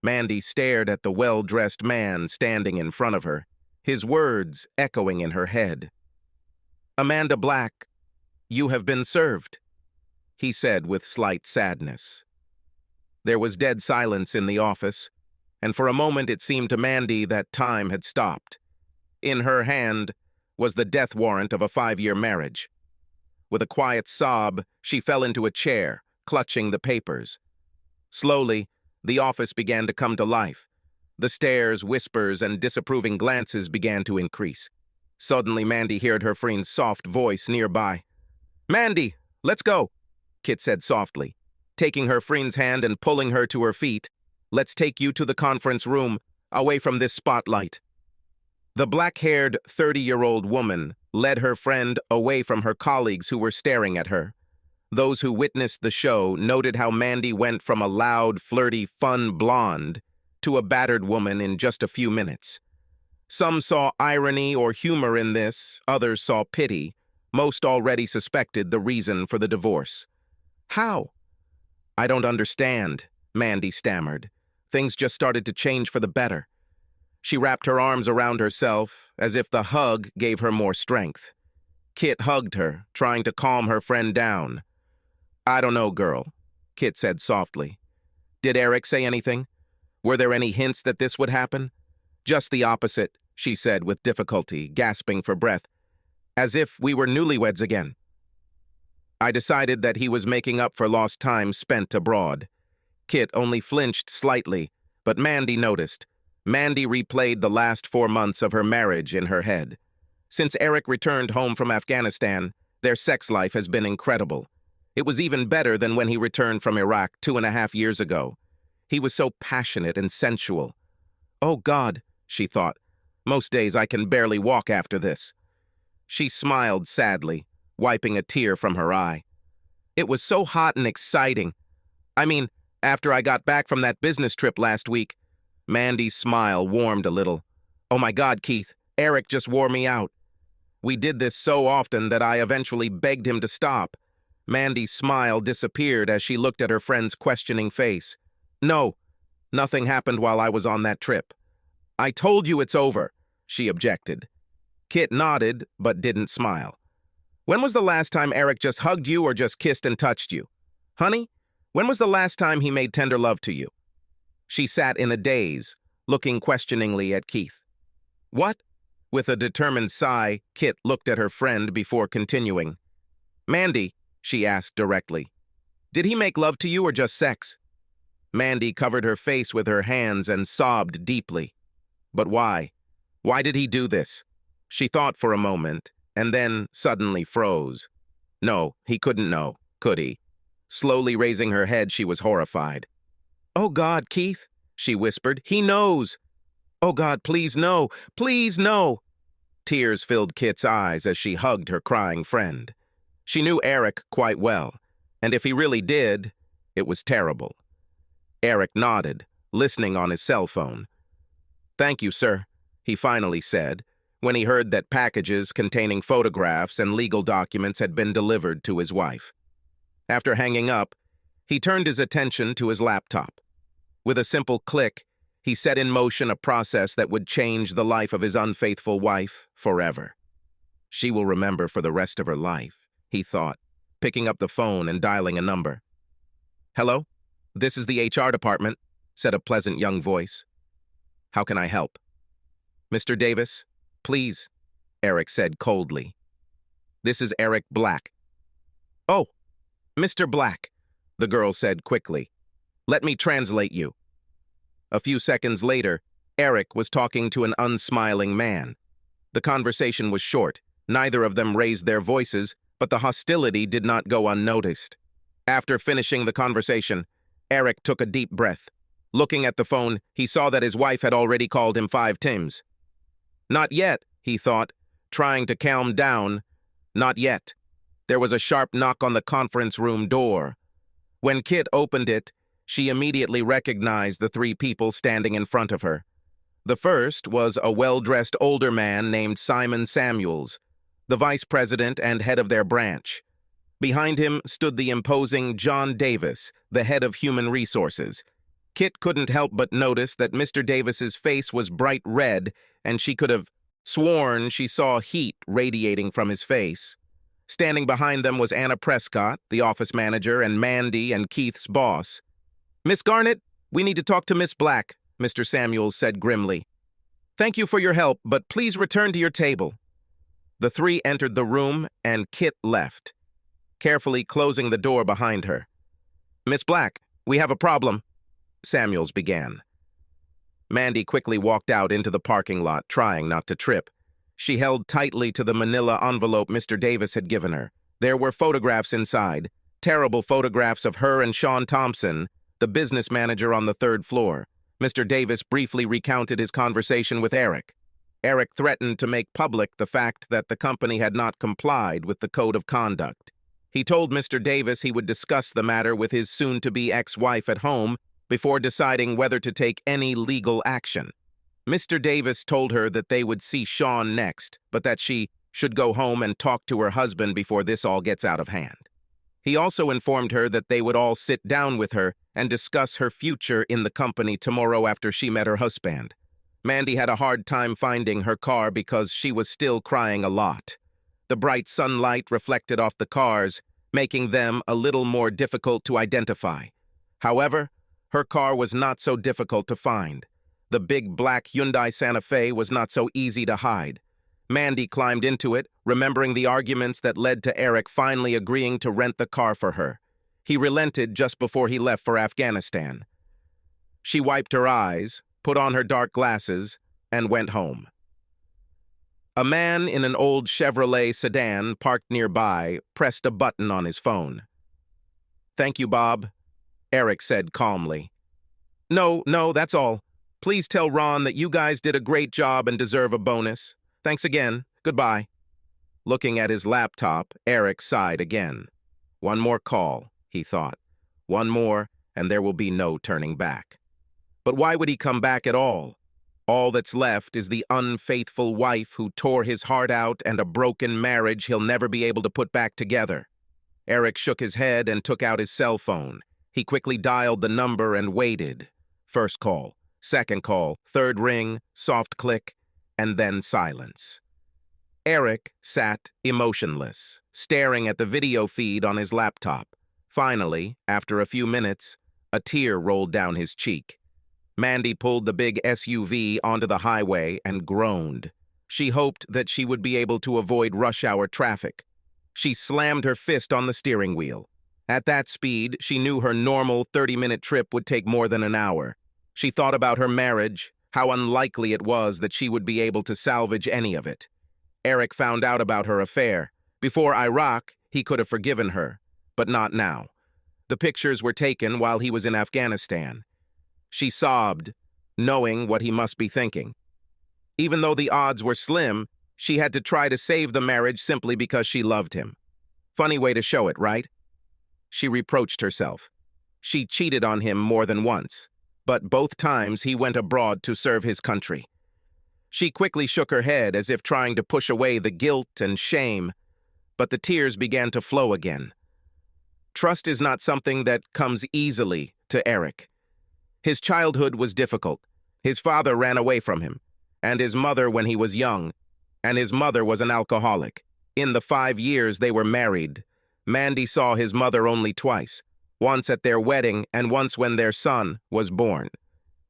Mandy stared at the well-dressed man standing in front of her, his words echoing in her head. "Amanda Black, you have been served," he said with slight sadness. There was dead silence in the office, and for a moment it seemed to Mandy that time had stopped. In her hand was the death warrant of a 5-year marriage. With a quiet sob, she fell into a chair, clutching the papers. Slowly, the office began to come to life. The stares, whispers, and disapproving glances began to increase. Suddenly, Mandy heard her friend's soft voice nearby. "Mandy, let's go," Kit said softly, taking her friend's hand and pulling her to her feet. "Let's take you to the conference room, away from this spotlight." The black-haired 30-year-old woman led her friend away from her colleagues who were staring at her. Those who witnessed the show noted how Mandy went from a loud, flirty, fun blonde to a battered woman in just a few minutes. Some saw irony or humor in this, others saw pity. Most already suspected the reason for the divorce. "How?" "I don't understand," Mandy stammered. "Things just started to change for the better." She wrapped her arms around herself, as if the hug gave her more strength. Kit hugged her, trying to calm her friend down. "I don't know, girl," Kit said softly. "Did Eric say anything? Were there any hints that this would happen?" "Just the opposite," she said with difficulty, gasping for breath. "As if we were newlyweds again." "I decided that he was making up for lost time spent abroad." Kit only flinched slightly, but Mandy noticed. Mandy replayed the last 4 months of her marriage in her head. Since Eric returned home from Afghanistan, their sex life has been incredible. It was even better than when he returned from Iraq 2.5 years ago. He was so passionate and sensual. "Oh God," she thought, "most days I can barely walk after this." She smiled sadly, wiping a tear from her eye. "It was so hot and exciting. I mean, after I got back from that business trip last week." Mandy's smile warmed a little. "Oh my God, Keith, Eric just wore me out. We did this so often that I eventually begged him to stop." Mandy's smile disappeared as she looked at her friend's questioning face. "No, nothing happened while I was on that trip." "I told you it's over," she objected. Kit nodded, but didn't smile. "When was the last time Eric just hugged you or just kissed and touched you? Honey, when was the last time he made tender love to you?" She sat in a daze, looking questioningly at Keith. "What?" With a determined sigh, Kit looked at her friend before continuing. "Mandy," she asked directly, "did he make love to you or just sex?" Mandy covered her face with her hands and sobbed deeply. But why? Why did he do this? She thought for a moment, and then suddenly froze. No, he couldn't know, could he? Slowly raising her head, she was horrified. "Oh God, Keith," she whispered, "he knows. Oh God, please no, please no." Tears filled Kit's eyes as she hugged her crying friend. She knew Eric quite well, and if he really did, it was terrible. Eric nodded, listening on his cell phone. "Thank you, sir," he finally said, when he heard that packages containing photographs and legal documents had been delivered to his wife. After hanging up, he turned his attention to his laptop. With a simple click, he set in motion a process that would change the life of his unfaithful wife forever. She will remember for the rest of her life, he thought, picking up the phone and dialing a number. "Hello? This is the HR department," said a pleasant young voice. "How can I help?" "Mr. Davis, please," Eric said coldly. "This is Eric Black." "Oh, Mr. Black," the girl said quickly. "Let me translate you." A few seconds later, Eric was talking to an unsmiling man. The conversation was short. Neither of them raised their voices, but the hostility did not go unnoticed. After finishing the conversation, Eric took a deep breath. Looking at the phone, he saw that his wife had already called him 5 times. Not yet, he thought, trying to calm down. Not yet. There was a sharp knock on the conference room door. When Kit opened it, she immediately recognized the 3 people standing in front of her. The first was a well-dressed older man named Simon Samuels, the vice president and head of their branch. Behind him stood the imposing John Davis, the head of human resources. Kit couldn't help but notice that Mr. Davis's face was bright red, and she could have sworn she saw heat radiating from his face. Standing behind them was Anna Prescott, the office manager, and Mandy and Keith's boss. "Miss Garnett, we need to talk to Miss Black," Mr. Samuels said grimly. "Thank you for your help, but please return to your table." The three entered the room, and Kit left, carefully closing the door behind her. "Miss Black, we have a problem," Samuels began. Mandy quickly walked out into the parking lot, trying not to trip. She held tightly to the manila envelope Mr. Davis had given her. There were photographs inside, terrible photographs of her and Sean Thompson, the business manager on the third floor. Mr. Davis briefly recounted his conversation with Eric. Eric threatened to make public the fact that the company had not complied with the code of conduct. He told Mr. Davis he would discuss the matter with his soon-to-be ex-wife at home before deciding whether to take any legal action. Mr. Davis told her that they would see Sean next, but that she should go home and talk to her husband before this all gets out of hand. He also informed her that they would all sit down with her and discuss her future in the company tomorrow after she met her husband. Mandy had a hard time finding her car because she was still crying a lot. The bright sunlight reflected off the cars, making them a little more difficult to identify. However, her car was not so difficult to find. The big black Hyundai Santa Fe was not so easy to hide. Mandy climbed into it, remembering the arguments that led to Eric finally agreeing to rent the car for her. He relented just before he left for Afghanistan. She wiped her eyes, put on her dark glasses, and went home. A man in an old Chevrolet sedan parked nearby pressed a button on his phone. "Thank you, Bob," Eric said calmly. No, that's all. Please tell Ron that you guys did a great job and deserve a bonus. Thanks again. Goodbye." Looking at his laptop, Eric sighed again. One more call, he thought. One more, and there will be no turning back. But why would he come back at all? All that's left is the unfaithful wife who tore his heart out and a broken marriage he'll never be able to put back together. Eric shook his head and took out his cell phone. He quickly dialed the number and waited. First call, second call, third ring, soft click, and then silence. Eric sat emotionless, staring at the video feed on his laptop. Finally, after a few minutes, a tear rolled down his cheek. Mandy pulled the big SUV onto the highway and groaned. She hoped that she would be able to avoid rush-hour traffic. She slammed her fist on the steering wheel. At that speed, she knew her normal 30-minute trip would take more than an hour. She thought about her marriage, how unlikely it was that she would be able to salvage any of it. Eric found out about her affair. Before Iraq, he could have forgiven her, but not now. The pictures were taken while he was in Afghanistan. She sobbed, knowing what he must be thinking. Even though the odds were slim, she had to try to save the marriage simply because she loved him. Funny way to show it, right? She reproached herself. She cheated on him more than once, but both times he went abroad to serve his country. She quickly shook her head as if trying to push away the guilt and shame, but the tears began to flow again. Trust is not something that comes easily to Eric. His childhood was difficult. His father ran away from him, and his mother when he was young, and his mother was an alcoholic. In the 5 years they were married, Mandy saw his mother only twice, once at their wedding and once when their son was born.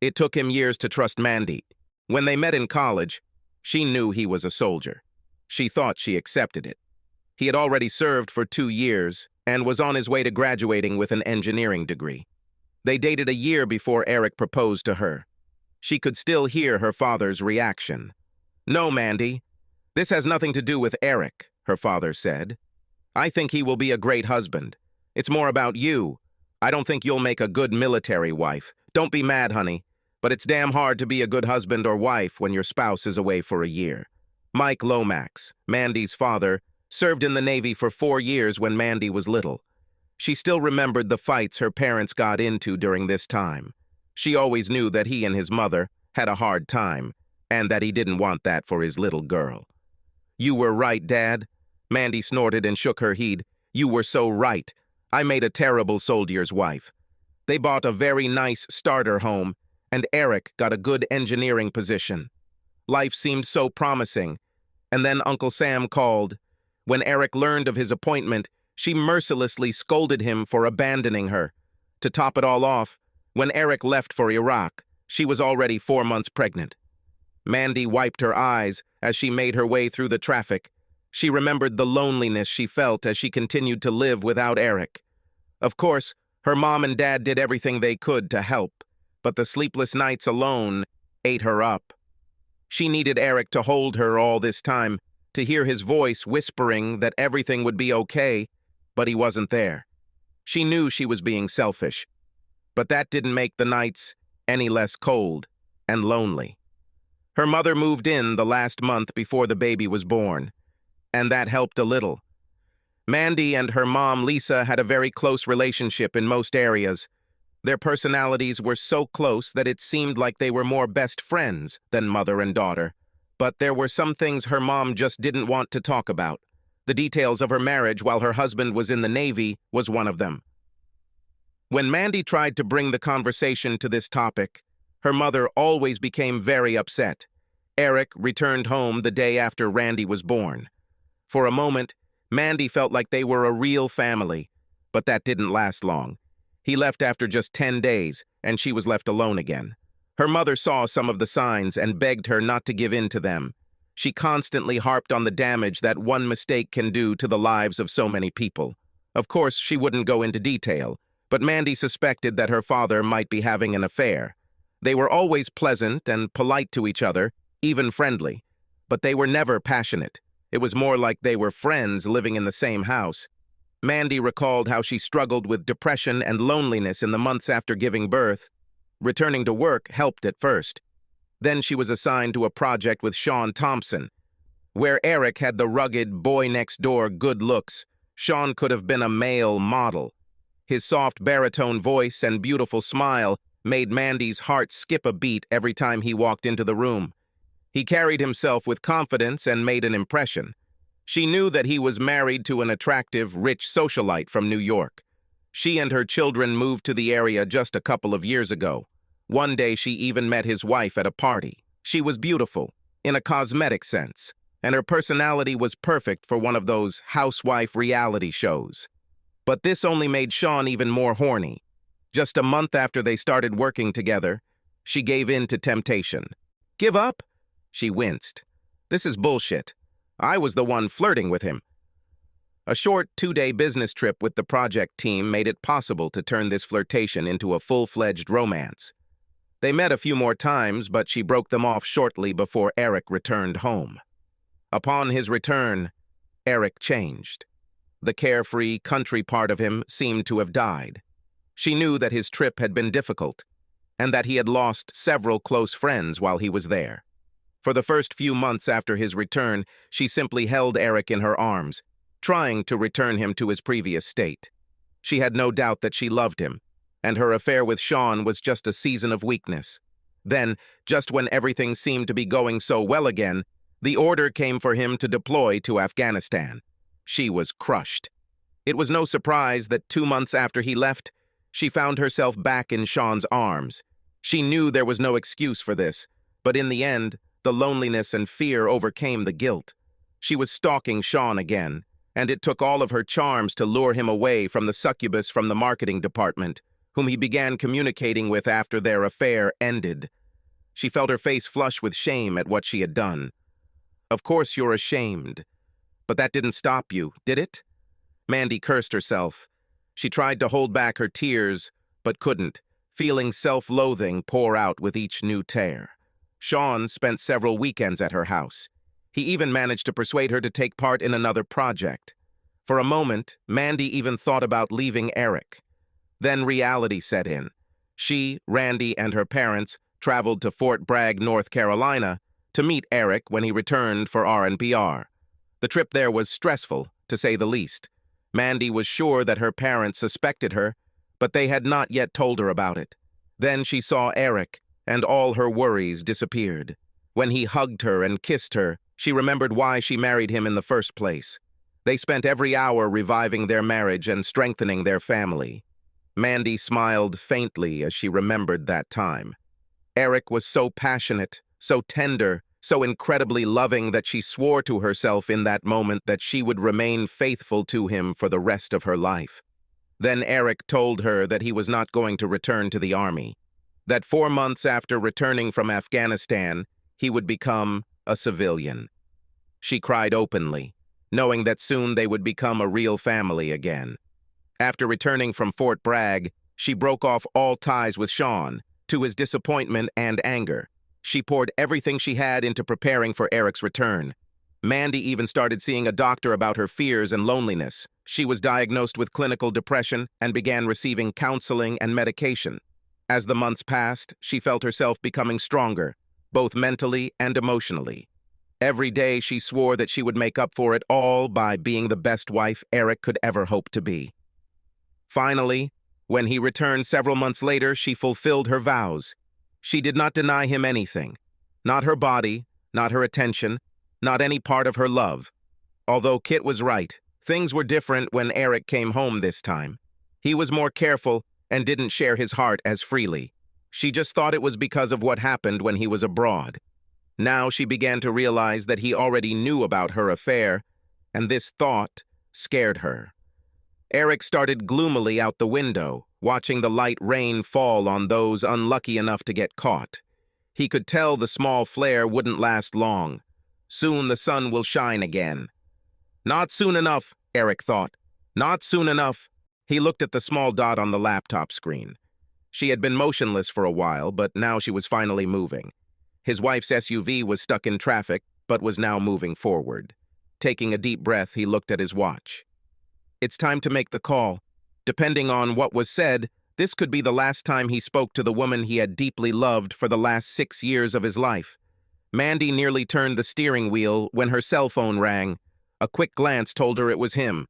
It took him years to trust Mandy. When they met in college, she knew he was a soldier. She thought she accepted it. He had already served for 2 years and was on his way to graduating with an engineering degree. They dated a year before Eric proposed to her. She could still hear her father's reaction. "No, Mandy, this has nothing to do with Eric," her father said. "I think he will be a great husband. It's more about you. I don't think you'll make a good military wife. Don't be mad, honey, but it's damn hard to be a good husband or wife when your spouse is away for a year." Mike Lomax, Mandy's father, served in the Navy for 4 years when Mandy was little. She still remembered the fights her parents got into during this time. She always knew that he and his mother had a hard time, and that he didn't want that for his little girl. "You were right, Dad." Mandy snorted and shook her head. "You were so right. I made a terrible soldier's wife." They bought a very nice starter home, and Eric got a good engineering position. Life seemed so promising, and then Uncle Sam called. When Eric learned of his appointment, she mercilessly scolded him for abandoning her. To top it all off, when Eric left for Iraq, she was already 4 months pregnant. Mandy wiped her eyes as she made her way through the traffic. She remembered the loneliness she felt as she continued to live without Eric. Of course, her mom and dad did everything they could to help, but the sleepless nights alone ate her up. She needed Eric to hold her all this time, to hear his voice whispering that everything would be okay, but he wasn't there. She knew she was being selfish, but that didn't make the nights any less cold and lonely. Her mother moved in the last month before the baby was born, and that helped a little. Mandy and her mom, Lisa, had a very close relationship in most areas. Their personalities were so close that it seemed like they were more best friends than mother and daughter. But there were some things her mom just didn't want to talk about. The details of her marriage while her husband was in the Navy was one of them. When Mandy tried to bring the conversation to this topic, her mother always became very upset. Eric returned home the day after Randy was born. For a moment, Mandy felt like they were a real family, but that didn't last long. He left after just 10 days, and she was left alone again. Her mother saw some of the signs and begged her not to give in to them. She constantly harped on the damage that one mistake can do to the lives of so many people. Of course, she wouldn't go into detail, but Mandy suspected that her father might be having an affair. They were always pleasant and polite to each other, even friendly, but they were never passionate. It was more like they were friends living in the same house. Mandy recalled how she struggled with depression and loneliness in the months after giving birth. Returning to work helped at first. Then she was assigned to a project with Sean Thompson. Where Eric had the rugged, boy-next-door good looks, Sean could have been a male model. His soft baritone voice and beautiful smile made Mandy's heart skip a beat every time he walked into the room. He carried himself with confidence and made an impression. She knew that he was married to an attractive, rich socialite from New York. She and her children moved to the area just a couple of years ago. One day she even met his wife at a party. She was beautiful, in a cosmetic sense, and her personality was perfect for one of those housewife reality shows. But this only made Sean even more horny. Just a month after they started working together, she gave in to temptation. "Give up?" She winced. "This is bullshit. I was the one flirting with him." A short 2-day business trip with the project team made it possible to turn this flirtation into a full-fledged romance. They met a few more times, but she broke them off shortly before Eric returned home. Upon his return, Eric changed. The carefree, country part of him seemed to have died. She knew that his trip had been difficult, and that he had lost several close friends while he was there. For the first few months after his return, she simply held Eric in her arms, trying to return him to his previous state. She had no doubt that she loved him, and her affair with Sean was just a season of weakness. Then, just when everything seemed to be going so well again, the order came for him to deploy to Afghanistan. She was crushed. It was no surprise that 2 months after he left, she found herself back in Sean's arms. She knew there was no excuse for this, but in the end, the loneliness and fear overcame the guilt. She was stalking Sean again, and it took all of her charms to lure him away from the succubus from the marketing department, whom he began communicating with after their affair ended. She felt her face flush with shame at what she had done. "Of course you're ashamed. But that didn't stop you, did it?" Mandy cursed herself. She tried to hold back her tears, but couldn't, feeling self-loathing pour out with each new tear. Sean spent several weekends at her house. He even managed to persuade her to take part in another project. For a moment, Mandy even thought about leaving Eric. Then reality set in. She, Randy, and her parents traveled to Fort Bragg, North Carolina, to meet Eric when he returned for R&PR. The trip there was stressful, to say the least. Mandy was sure that her parents suspected her, but they had not yet told her about it. Then she saw Eric, and all her worries disappeared. When he hugged her and kissed her, she remembered why she married him in the first place. They spent every hour reviving their marriage and strengthening their family. Mandy smiled faintly as she remembered that time. Eric was so passionate, so tender, so incredibly loving that she swore to herself in that moment that she would remain faithful to him for the rest of her life. Then Eric told her that he was not going to return to the army, that 4 months after returning from Afghanistan, he would become a civilian. She cried openly, knowing that soon they would become a real family again. After returning from Fort Bragg, she broke off all ties with Sean. To his disappointment and anger, she poured everything she had into preparing for Eric's return. Mandy even started seeing a doctor about her fears and loneliness. She was diagnosed with clinical depression and began receiving counseling and medication. As the months passed, she felt herself becoming stronger, both mentally and emotionally. Every day she swore that she would make up for it all by being the best wife Eric could ever hope to be. Finally, when he returned several months later, she fulfilled her vows. She did not deny him anything. Not her body, not her attention, not any part of her love. Although Kit was right, things were different when Eric came home this time. He was more careful and didn't share his heart as freely. She just thought it was because of what happened when he was abroad. Now she began to realize that he already knew about her affair, and this thought scared her. Eric started gloomily out the window, watching the light rain fall on those unlucky enough to get caught. He could tell the small flare wouldn't last long. Soon the sun will shine again. Not soon enough, Eric thought. Not soon enough. He looked at the small dot on the laptop screen. She had been motionless for a while, but now she was finally moving. His wife's SUV was stuck in traffic, but was now moving forward. Taking a deep breath, he looked at his watch. It's time to make the call. Depending on what was said, this could be the last time he spoke to the woman he had deeply loved for the last 6 years of his life. Mandy nearly turned the steering wheel when her cell phone rang. A quick glance told her it was him.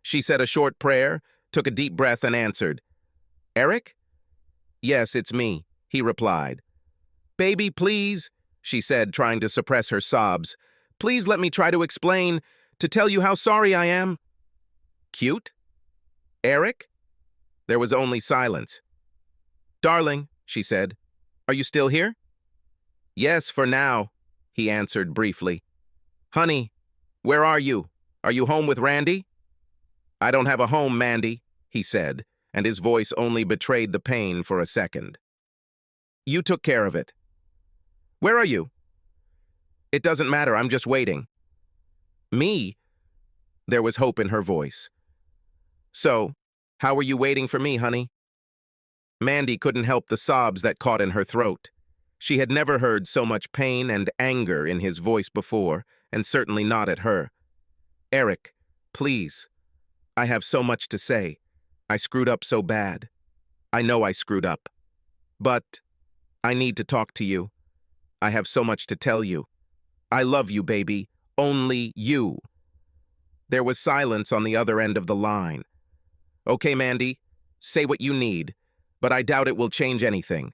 She said a short prayer, took a deep breath, and answered. "Eric?" "Yes, it's me," he replied. "Baby, please," she said, trying to suppress her sobs. "Please let me try to explain, to tell you how sorry I am." "Cute? Eric?" There was only silence. "Darling," she said, "are you still here?" "Yes, for now," he answered briefly. "Honey, where are you? Are you home with Randy?" "I don't have a home, Mandy," he said, and his voice only betrayed the pain for a second. "You took care of it." "Where are you?" "It doesn't matter, I'm just waiting." "Me?" There was hope in her voice. "So, how were you waiting for me, honey?" Mandy couldn't help the sobs that caught in her throat. She had never heard so much pain and anger in his voice before, and certainly not at her. "Eric, please. I have so much to say. I screwed up so bad. I know I screwed up. But I need to talk to you. I have so much to tell you. I love you, baby. Only you." There was silence on the other end of the line. "Okay, Mandy, say what you need, but I doubt it will change anything.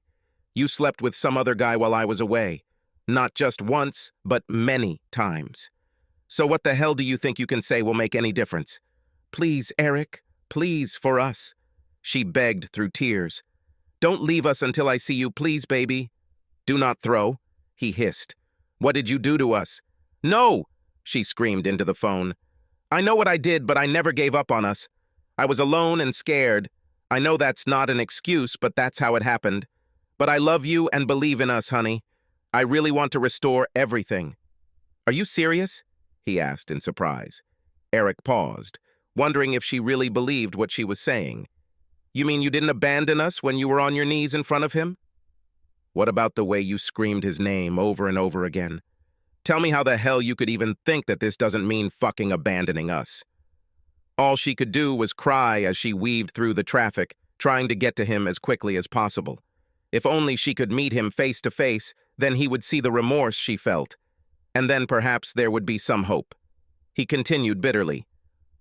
You slept with some other guy while I was away. Not just once, but many times. So what the hell do you think you can say will make any difference? Please, Eric, please, for us." She begged through tears. "Don't leave us until I see you, please, baby." "Do not throw," he hissed. "What did you do to us?" "No!" she screamed into the phone. "I know what I did, but I never gave up on us. I was alone and scared. I know that's not an excuse, but that's how it happened. But I love you and believe in us, honey. I really want to restore everything." "Are you serious?" he asked in surprise. Eric paused, wondering if she really believed what she was saying. "You mean you didn't abandon us when you were on your knees in front of him?" "What about the way you screamed his name over and over again? Tell me how the hell you could even think that this doesn't mean fucking abandoning us." All she could do was cry as she weaved through the traffic, trying to get to him as quickly as possible. If only she could meet him face to face, then he would see the remorse she felt. And then perhaps there would be some hope. He continued bitterly.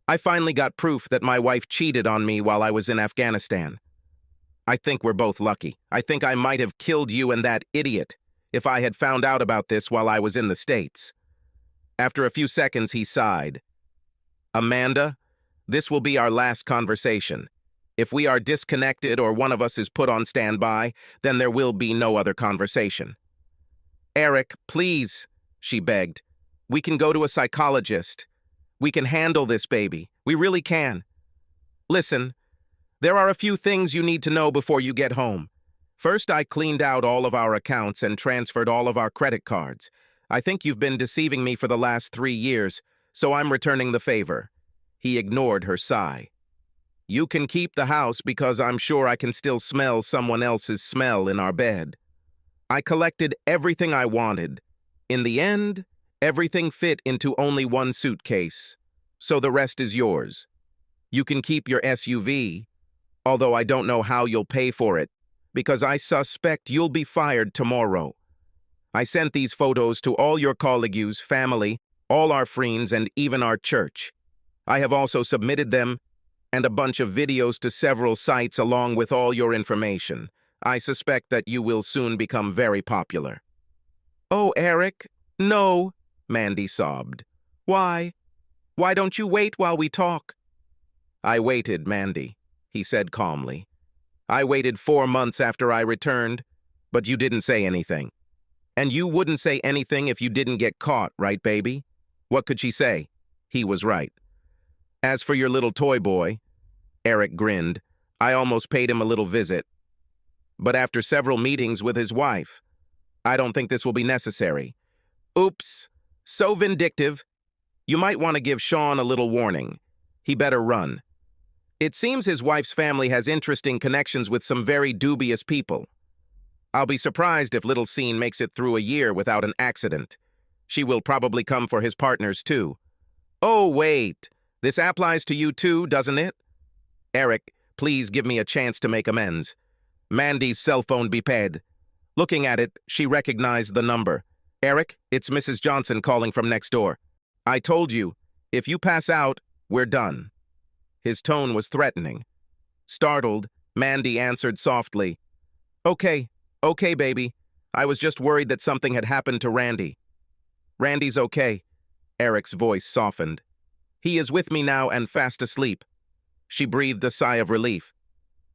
"I finally got proof that my wife cheated on me while I was in Afghanistan. I think we're both lucky. I think I might have killed you and that idiot if I had found out about this while I was in the States." After a few seconds, he sighed. "Amanda, this will be our last conversation. If we are disconnected or one of us is put on standby, then there will be no other conversation. Eric, please, she begged. We can go to a psychologist. We can handle this, baby. We really can. Listen, there are a few things you need to know before you get home. First, I cleaned out all of our accounts and transferred all of our credit cards. I think you've been deceiving me for the last 3 years, so I'm returning the favor. He ignored her sigh. You can keep the house because I'm sure I can still smell someone else's smell in our bed. I collected everything I wanted. In the end, everything fit into only one suitcase, so the rest is yours. You can keep your SUV, although I don't know how you'll pay for it, because I suspect you'll be fired tomorrow. I sent these photos to all your colleagues, family, all our friends, and even our church. I have also submitted them and a bunch of videos to several sites along with all your information. I suspect that you will soon become very popular. Oh, Eric, no, Mandy sobbed. Why? Why don't you wait while we talk? I waited, Mandy, he said calmly. I waited 4 months after I returned, but you didn't say anything. And you wouldn't say anything if you didn't get caught, right, baby? What could she say? He was right. As for your little toy boy, Eric grinned, I almost paid him a little visit. But after several meetings with his wife, I don't think this will be necessary. Oops, so vindictive. You might want to give Sean a little warning. He better run. It seems his wife's family has interesting connections with some very dubious people. I'll be surprised if little Scene makes it through a year without an accident. She will probably come for his partners too. Oh, wait. This applies to you too, doesn't it? Eric, please give me a chance to make amends. Mandy's cell phone beeped. Looking at it, she recognized the number. Eric, it's Mrs. Johnson calling from next door. I told you, if you pass out, we're done. His tone was threatening. Startled, Mandy answered softly, Okay, baby. I was just worried that something had happened to Randy. Randy's okay. Eric's voice softened. He is with me now and fast asleep. She breathed a sigh of relief.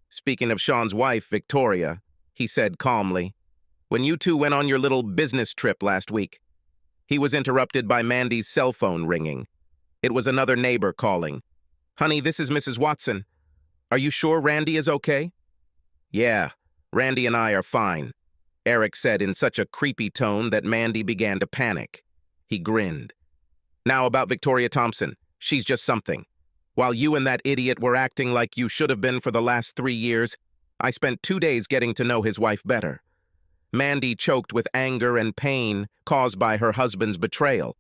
Speaking of Sean's wife, Victoria, he said calmly, when you two went on your little business trip last week. He was interrupted by Mandy's cell phone ringing. It was another neighbor calling. Honey, this is Mrs. Watson. Are you sure Randy is okay? Yeah, Randy and I are fine, Eric said in such a creepy tone that Mandy began to panic. He grinned. Now about Victoria Thompson. She's just something. While you and that idiot were acting like you should have been for the last 3 years, I spent 2 days getting to know his wife better. Mandy choked with anger and pain caused by her husband's betrayal.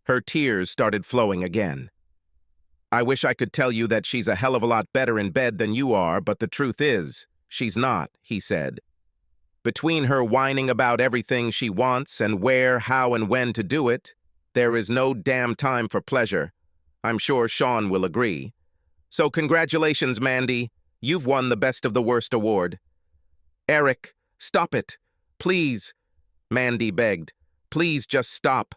Her tears started flowing again. I wish I could tell you that she's a hell of a lot better in bed than you are, but the truth is, she's not, he said. Between her whining about everything she wants and where, how, and when to do it, there is no damn time for pleasure. I'm sure Sean will agree. So congratulations, Mandy. You've won the Best of the Worst award. Eric, stop it. Please. Mandy begged. Please just stop.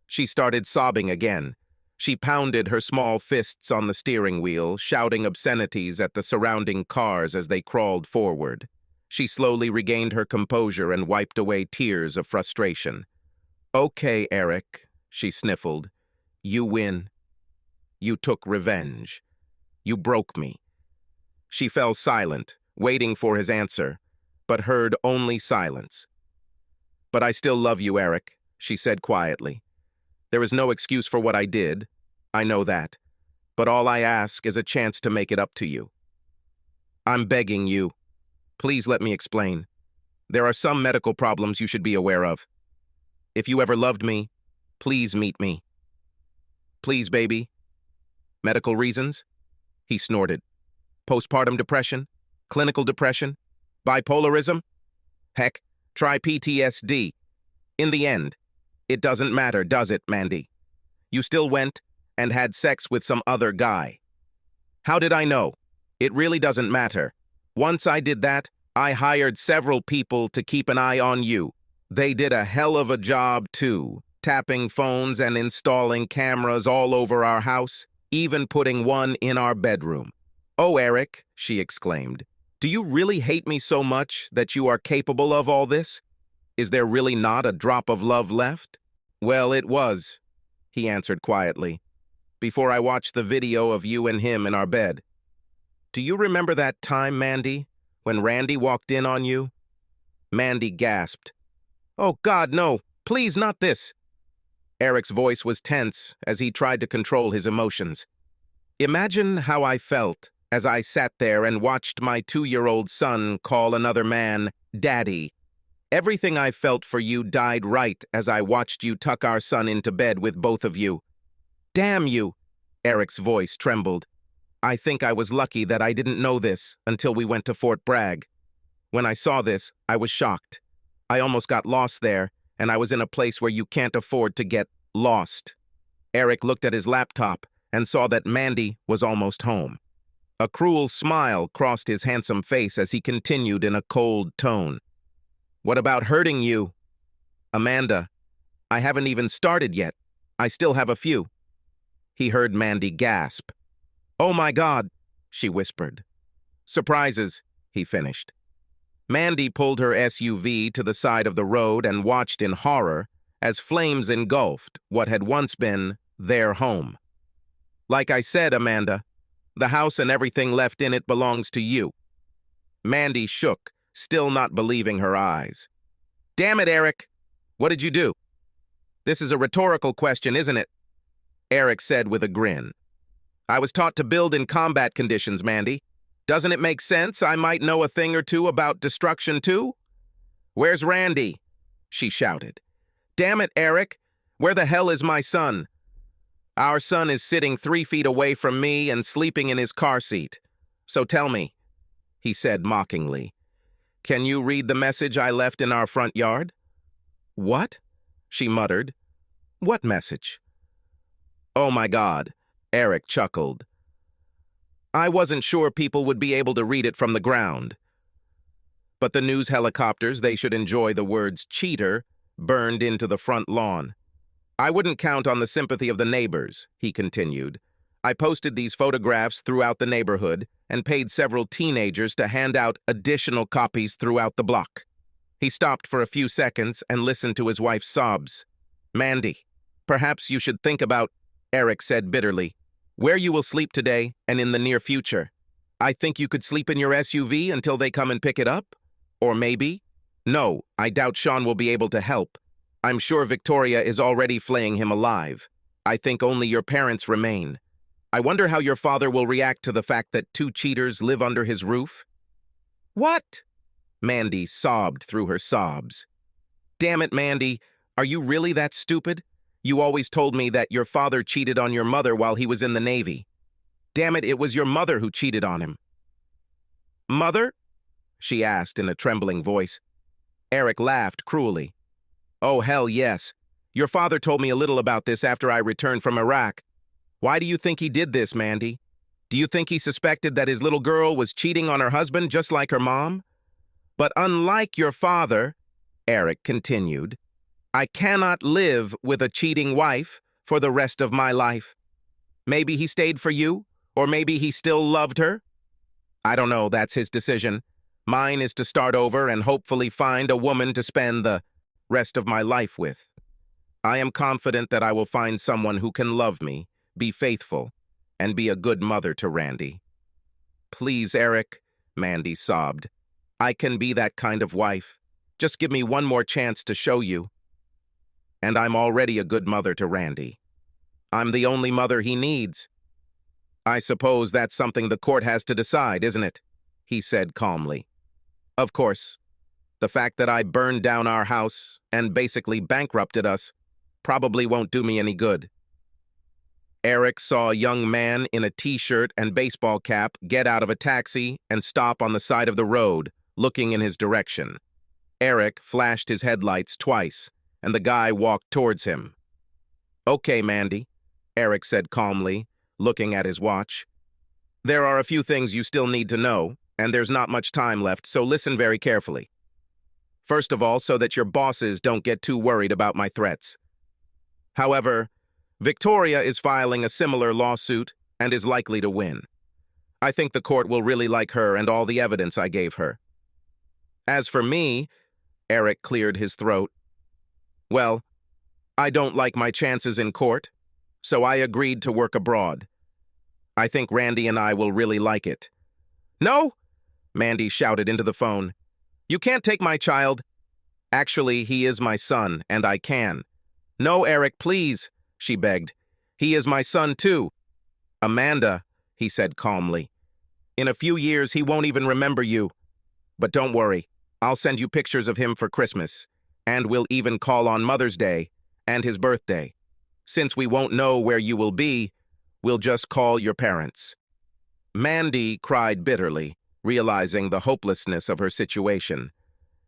She started sobbing again. She pounded her small fists on the steering wheel, shouting obscenities at the surrounding cars as they crawled forward. She slowly regained her composure and wiped away tears of frustration. Okay, Eric, she sniffled. You win. You took revenge. You broke me. She fell silent, waiting for his answer, but heard only silence. But I still love you, Eric, she said quietly. There is no excuse for what I did. I know that. But all I ask is a chance to make it up to you. I'm begging you. Please let me explain. There are some medical problems you should be aware of. If you ever loved me, please meet me. Please, baby. Medical reasons? He snorted. Postpartum depression? Clinical depression? Bipolarism? Heck, try PTSD. In the end, it doesn't matter, does it, Mandy? You still went and had sex with some other guy. How did I know? It really doesn't matter. Once I did that, I hired several people to keep an eye on you. They did a hell of a job, too, tapping phones and installing cameras all over our house, even putting one in our bedroom. "Oh, Eric," she exclaimed, "do you really hate me so much that you are capable of all this? Is there really not a drop of love left?" "Well, it was," he answered quietly, "before I watched the video of you and him in our bed. Do you remember that time, Mandy, when Randy walked in on you?" Mandy gasped. "Oh, God, no, please, not this." Eric's voice was tense as he tried to control his emotions. "Imagine how I felt as I sat there and watched my 2-year-old son call another man Daddy. Everything I felt for you died right as I watched you tuck our son into bed with both of you. Damn you!" Eric's voice trembled. "I think I was lucky that I didn't know this until we went to Fort Bragg. When I saw this, I was shocked. I almost got lost there, and I was in a place where you can't afford to get lost." Eric looked at his laptop and saw that Mandy was almost home. A cruel smile crossed his handsome face as he continued in a cold tone. "What about hurting you?" "Amanda, I haven't even started yet. I still have a few." He heard Mandy gasp. "Oh my God," she whispered. "Surprises," he finished. Mandy pulled her SUV to the side of the road and watched in horror as flames engulfed what had once been their home. "Like I said, Amanda, the house and everything left in it belongs to you." Mandy shook, still not believing her eyes. "Damn it, Eric! What did you do?" "This is a rhetorical question, isn't it?" Eric said with a grin. "I was taught to build in combat conditions, Mandy. Doesn't it make sense I might know a thing or two about destruction too?" "Where's Randy?" she shouted. "Damn it, Eric! Where the hell is my son?" "Our son is sitting 3 feet away from me and sleeping in his car seat. So tell me," he said mockingly, "can you read the message I left in our front yard?" "What?" she muttered. "What message?" "Oh my God," Eric chuckled. "I wasn't sure people would be able to read it from the ground. But the news helicopters, they should enjoy the words cheater burned into the front lawn. I wouldn't count on the sympathy of the neighbors," he continued. "I posted these photographs throughout the neighborhood and paid several teenagers to hand out additional copies throughout the block." He stopped for a few seconds and listened to his wife's sobs. "Mandy, perhaps you should think about," Eric said bitterly, "where you will sleep today and in the near future. I think you could sleep in your SUV until they come and pick it up? Or maybe? No, I doubt Sean will be able to help. I'm sure Victoria is already flaying him alive. I think only your parents remain. I wonder how your father will react to the fact that 2 cheaters live under his roof." "What?" Mandy sobbed through her sobs. "Damn it, Mandy, are you really that stupid? You always told me that your father cheated on your mother while he was in the Navy. Damn it, it was your mother who cheated on him." "Mother?" she asked in a trembling voice. Eric laughed cruelly. "Oh, hell yes. Your father told me a little about this after I returned from Iraq. Why do you think he did this, Mandy? Do you think he suspected that his little girl was cheating on her husband just like her mom? But unlike your father," Eric continued, "I cannot live with a cheating wife for the rest of my life. Maybe he stayed for you, or maybe he still loved her. I don't know, that's his decision. Mine is to start over and hopefully find a woman to spend the rest of my life with. I am confident that I will find someone who can love me, be faithful, and be a good mother to Randy." "Please, Eric," Mandy sobbed. "I can be that kind of wife. Just give me one more chance to show you. And I'm already a good mother to Randy. I'm the only mother he needs." "I suppose that's something the court has to decide, isn't it?" he said calmly. "Of course. The fact that I burned down our house and basically bankrupted us probably won't do me any good." Eric saw a young man in a t-shirt and baseball cap get out of a taxi and stop on the side of the road, looking in his direction. Eric flashed his headlights twice, and the guy walked towards him. "Okay, Mandy," Eric said calmly, looking at his watch. "There are a few things you still need to know, and there's not much time left, so listen very carefully. First of all, so that your bosses don't get too worried about my threats. However, Victoria is filing a similar lawsuit and is likely to win. I think the court will really like her and all the evidence I gave her. As for me, Eric cleared his throat. Well, I don't like my chances in court, so I agreed to work abroad. I think Randy and I will really like it. No, Mandy shouted into the phone. You can't take my child. Actually, he is my son, and I can. No, Eric, please, she begged. He is my son, too. Amanda, he said calmly. In a few years, he won't even remember you. But don't worry, I'll send you pictures of him for Christmas, and we'll even call on Mother's Day and his birthday. Since we won't know where you will be, we'll just call your parents. Mandy cried bitterly, realizing the hopelessness of her situation.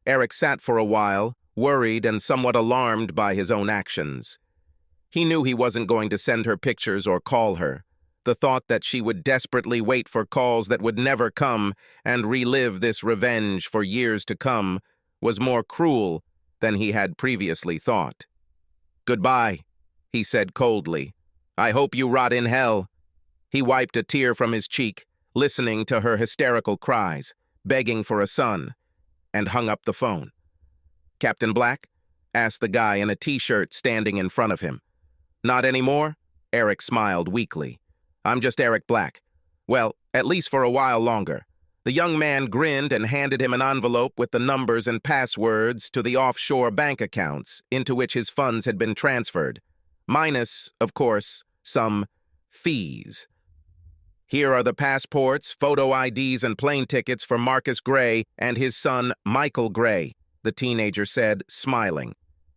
Eric sat for a while, worried and somewhat alarmed by his own actions. He knew he wasn't going to send her pictures or call her. The thought that she would desperately wait for calls that would never come and relive this revenge for years to come was more cruel than he had previously thought. Goodbye, he said coldly. I hope you rot in hell. He wiped a tear from his cheek, listening to her hysterical cries, begging for a son, and hung up the phone. Captain Black? Asked the guy in a t-shirt standing in front of him. Not anymore? Eric smiled weakly. I'm just Eric Black. Well, at least for a while longer. The young man grinned and handed him an envelope with the numbers and passwords to the offshore bank accounts into which his funds had been transferred. Minus, of course, some fees. Here are the passports, photo IDs, and plane tickets for Marcus Gray and his son Michael Gray, the teenager said, smiling.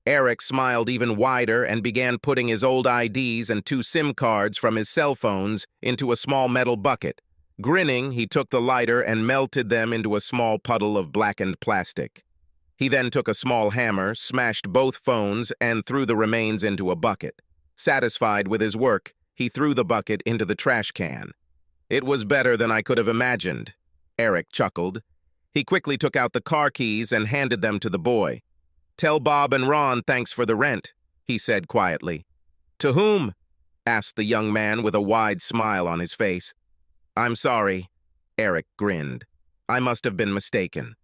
Eric smiled even wider and began putting his old IDs and 2 SIM cards from his cell phones into a small metal bucket. Grinning, he took the lighter and melted them into a small puddle of blackened plastic. He then took a small hammer, smashed both phones, and threw the remains into a bucket. Satisfied with his work, he threw the bucket into the trash can. It was better than I could have imagined, Eric chuckled. He quickly took out the car keys and handed them to the boy. Tell Bob and Ron thanks for the rent, he said quietly. To whom? Asked the young man with a wide smile on his face. I'm sorry, Eric grinned. I must have been mistaken.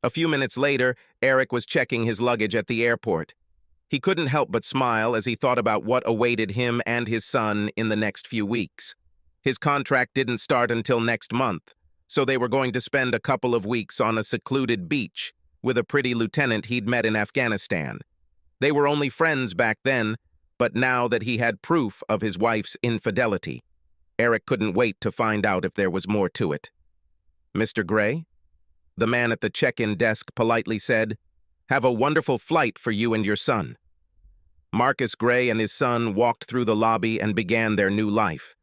A few minutes later, Eric was checking his luggage at the airport. He couldn't help but smile as he thought about what awaited him and his son in the next few weeks. His contract didn't start until next month, so they were going to spend a couple of weeks on a secluded beach with a pretty lieutenant he'd met in Afghanistan. They were only friends back then, but now that he had proof of his wife's infidelity, Eric couldn't wait to find out if there was more to it. Mr. Gray? The man at the check-in desk politely said, Have a wonderful flight for you and your son. Marcus Gray and his son walked through the lobby and began their new life.